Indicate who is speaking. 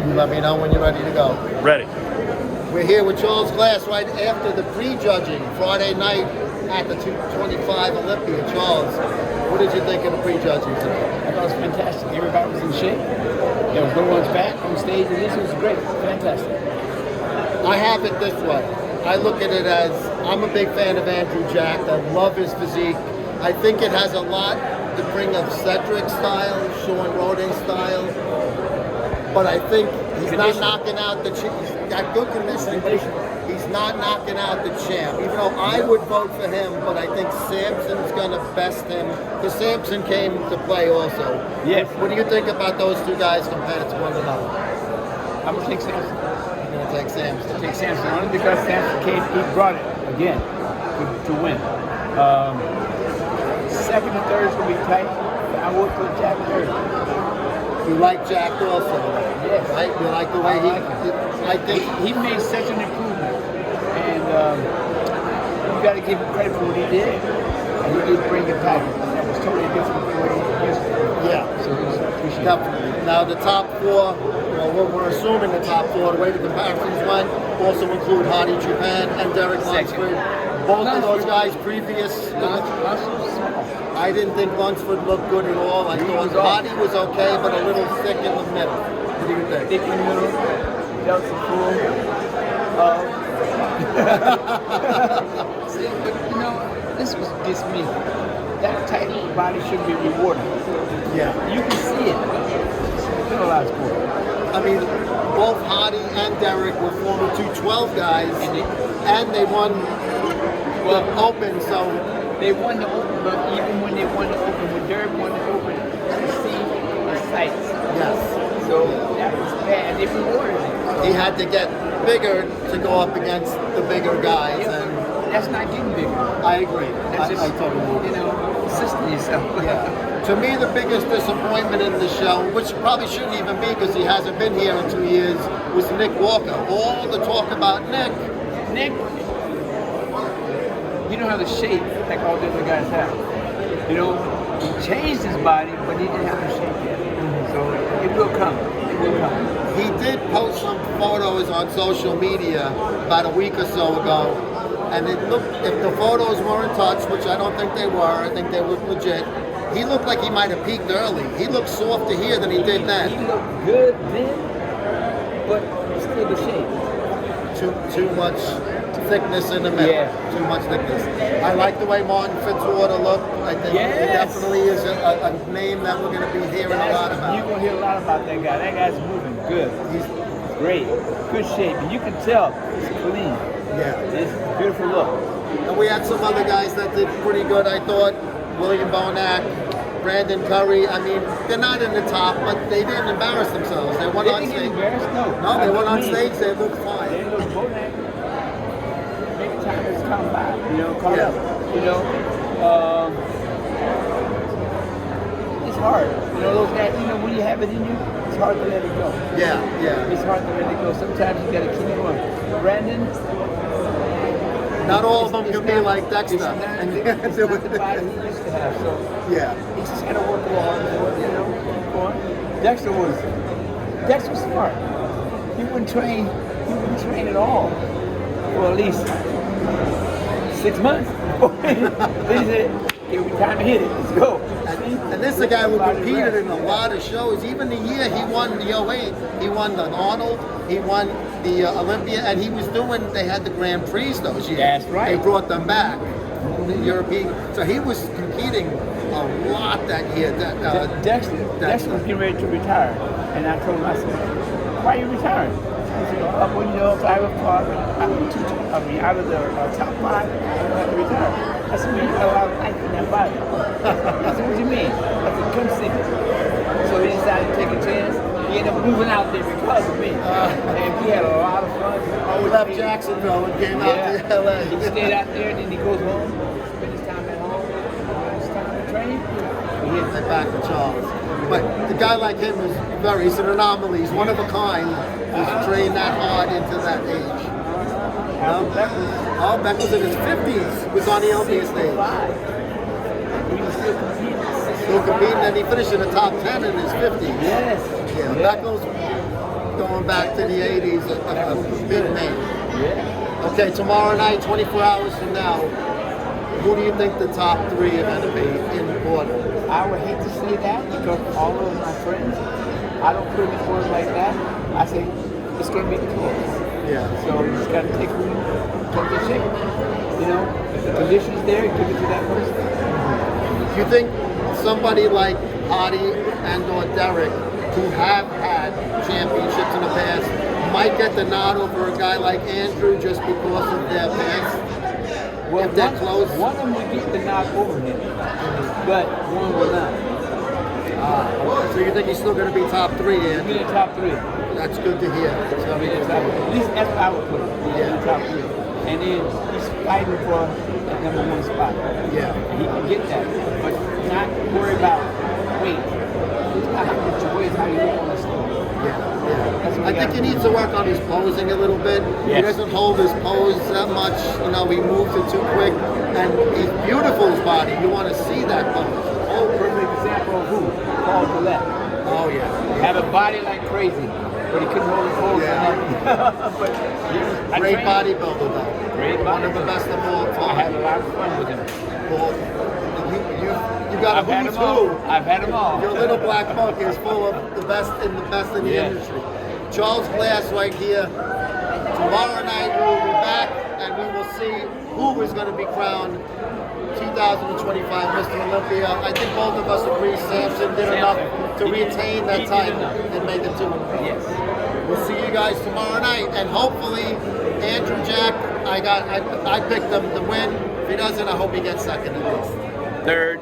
Speaker 1: You let me know when you're ready to go.
Speaker 2: Ready.
Speaker 1: We're here with Charles Glass right after the prejudging Friday night at the 225 Olympia. Charles, what did you think of the prejudging today?
Speaker 3: I thought it was fantastic. Everybody was in shape. There was no one's back on stage, and this was great. Fantastic.
Speaker 1: I have it this way. I look at it as, I'm a big fan of Andrew Jack. I love his physique. I think it has a lot to bring of Cedric style, Sean Rodin style. But I think he's not knocking out the champ. He's got good conditioning, but he's not knocking out the champ. Even though I would vote for him, but I think Sampson's going to best him. Because Sampson came to play also.
Speaker 3: Yes.
Speaker 1: What do you think about those two guys compared to one another?
Speaker 3: I'm going to take Sampson.
Speaker 1: You're going to take Sampson?
Speaker 3: Take Sampson only because Sampson came, he brought it again to win. Second and third is going to be tight. I would put Jack third.
Speaker 1: You like Jack also,
Speaker 3: yes.
Speaker 1: Right? You like the way I think
Speaker 3: he made such an improvement, and you got to give him credit for what he did. And he did bring the package. That was totally different from what he used to.
Speaker 1: Yeah.
Speaker 3: So it was appreciated.
Speaker 1: Definitely. Now the top four, well, we're assuming the top four, the way the comparisons went, also include Hadi Choopan and Derek Lunsford. Both of those guys previous. I didn't think Lunsford looked good at all. I thought Hadi was okay, but a little thick in the middle. What do you think?
Speaker 3: Thick in the middle. That was cool. See, but you know, this was just me. That type of body should be rewarded.
Speaker 1: Yeah.
Speaker 3: You can see it. It's been a lot of sport.
Speaker 1: I mean, both Hadi and Derek were former 212 guys, and they won the Open, so...
Speaker 3: They won the Open, but even when they won the Open, when Derek won the Open, you see the sights.
Speaker 1: Yes.
Speaker 3: So that was bad. They rewarded it.
Speaker 1: He had to get bigger to go up against the bigger guys,
Speaker 3: Yeah,
Speaker 1: and
Speaker 3: that's not getting bigger.
Speaker 1: I agree.
Speaker 3: That's just,
Speaker 1: I totally agree.
Speaker 3: you know, assisting yourself.
Speaker 1: Yeah. To me, the biggest disappointment in the show, which probably shouldn't even be because he hasn't been here in 2 years, was Nick Walker. All the talk about Nick.
Speaker 3: He don't have the shape like all the other guys have. You know, he changed his body, but he didn't have the shape yet. So it will come. It will come.
Speaker 1: He did post some photos on social media about a week or so ago, and it looked, if the photos were in touch, which I don't think they were, I think they were legit, he looked like he might have peaked early. He looked softer here than he did then.
Speaker 3: He looked good then, but still the shape.
Speaker 1: Too much thickness in the middle.
Speaker 3: Yeah.
Speaker 1: Too much thickness. I like the way Martin Fitzwater looked. I think he definitely is a name that we're going to be hearing a lot about.
Speaker 3: You're going to hear a lot about that guy. That guy's moving good. He's great. Good shape. And you can tell he's clean.
Speaker 1: Yeah.
Speaker 3: It's a beautiful look.
Speaker 1: And we had some other guys that did pretty good, I thought. William Bonac, Brandon Curry. I mean, they're not in the top, but they didn't embarrass themselves. They went on stage. No, they went on stage. They looked fine.
Speaker 3: They looked Bonac. Maybe time has come by. You know, come up. You know, it's hard. You know, those guys. You know, when you have it in you, it's hard to let it go.
Speaker 1: Yeah.
Speaker 3: It's hard to let it go. Sometimes you got to keep it going. Brandon.
Speaker 1: Not all of them can be like Dexter.
Speaker 3: It's not the body he used to have. So
Speaker 1: yeah.
Speaker 3: He just got to work a little harder for it, you know. Dexter was smart. He wouldn't train at all for at least 6 months. Then he said, it was time to hit it. Let's go.
Speaker 1: And this is a guy who competed in a lot of shows. Even the year he won the 08, he won the Arnold, he won the Olympia, and he was doing, they had the Grand Prix those years.
Speaker 3: That's right.
Speaker 1: They brought them back, the European. So he was competing a lot that year.
Speaker 3: Dexter was getting ready to retire. And I told him, I said, why are you retiring? He said, well, you know, if I was out of the top 5, I don't have to retire. I said, well, you got a lot of life in that body. I said, what do you mean? I said, come see me. So he decided to take a chance. He ended up moving out there because of me. And we had a lot of fun.
Speaker 1: We left Jacksonville and came out to LA.
Speaker 3: He stayed out there, then he goes home, spend his time at home. When it's time to train, he hits
Speaker 1: it back to Charles. But a guy like him is he's an anomaly. He's one of a kind. He's trained that hard into that age. Beck was in his 50s. Was on the Olympia stage.
Speaker 3: He was still competing.
Speaker 1: Still competing, and he finished in the top 10 in his 50s.
Speaker 3: Yes.
Speaker 1: Yeah. Beckles going back to the 80s, a big name.
Speaker 3: Yeah.
Speaker 1: Okay, tomorrow night, 24 hours from now, who do you think the top 3 are going to be in order?
Speaker 3: I would hate to say that because all of my friends, I don't put it in order like that. I say it's going to be close.
Speaker 1: Yeah.
Speaker 3: So you just got to take who comes in shape. You know, if the condition's there, give it to that person.
Speaker 1: Do you think somebody like Adi and or Derek, who have had championships in the past, might get the nod over a guy like Andrew just because of their past?
Speaker 3: Well,
Speaker 1: if they're close?
Speaker 3: One of them will get the nod over him, but one will not.
Speaker 1: So you think he's still going to be top 3,
Speaker 3: He'll
Speaker 1: Andrew?
Speaker 3: be in the top 3.
Speaker 1: That's good to hear. So,
Speaker 3: At least that's what I would put him.
Speaker 1: Yeah.
Speaker 3: In the top 3. And then he's fighting for that #1 spot.
Speaker 1: Yeah.
Speaker 3: He can get that, but not worry about weight. It's not how much you weigh, it's how you look on the scale.
Speaker 1: Yeah. I think he needs to work on his posing a little bit. He
Speaker 3: Yes.
Speaker 1: doesn't hold his pose that much. You know, he moves it too quick. And he's beautiful, his body. You want to see that pose.
Speaker 3: Oh, perfect example of who? Paul Gillette.
Speaker 1: Oh, yeah.
Speaker 3: Had a body like crazy, but he couldn't hold his pose.
Speaker 1: Yeah.
Speaker 3: But
Speaker 1: Great bodybuilder, though.
Speaker 3: Great
Speaker 1: One of the best of all
Speaker 3: I had a
Speaker 1: time.
Speaker 3: lot of fun with him.
Speaker 1: Well, you got a
Speaker 3: I've had
Speaker 1: who's
Speaker 3: them all.
Speaker 1: who.
Speaker 3: I've had them all.
Speaker 1: Your little black book is full of the best in the
Speaker 3: Yeah.
Speaker 1: industry. Charles Glass right here. Tomorrow night we will be back and we will see who is going to be crowned 2025 Mr. Olympia. I think both of us agree Samson did enough to retain that title and make it 2.
Speaker 3: Yes.
Speaker 1: We'll see you guys tomorrow night, and hopefully Andrew Jack, I picked him to win. If he doesn't, I hope he gets second at least.
Speaker 3: Third.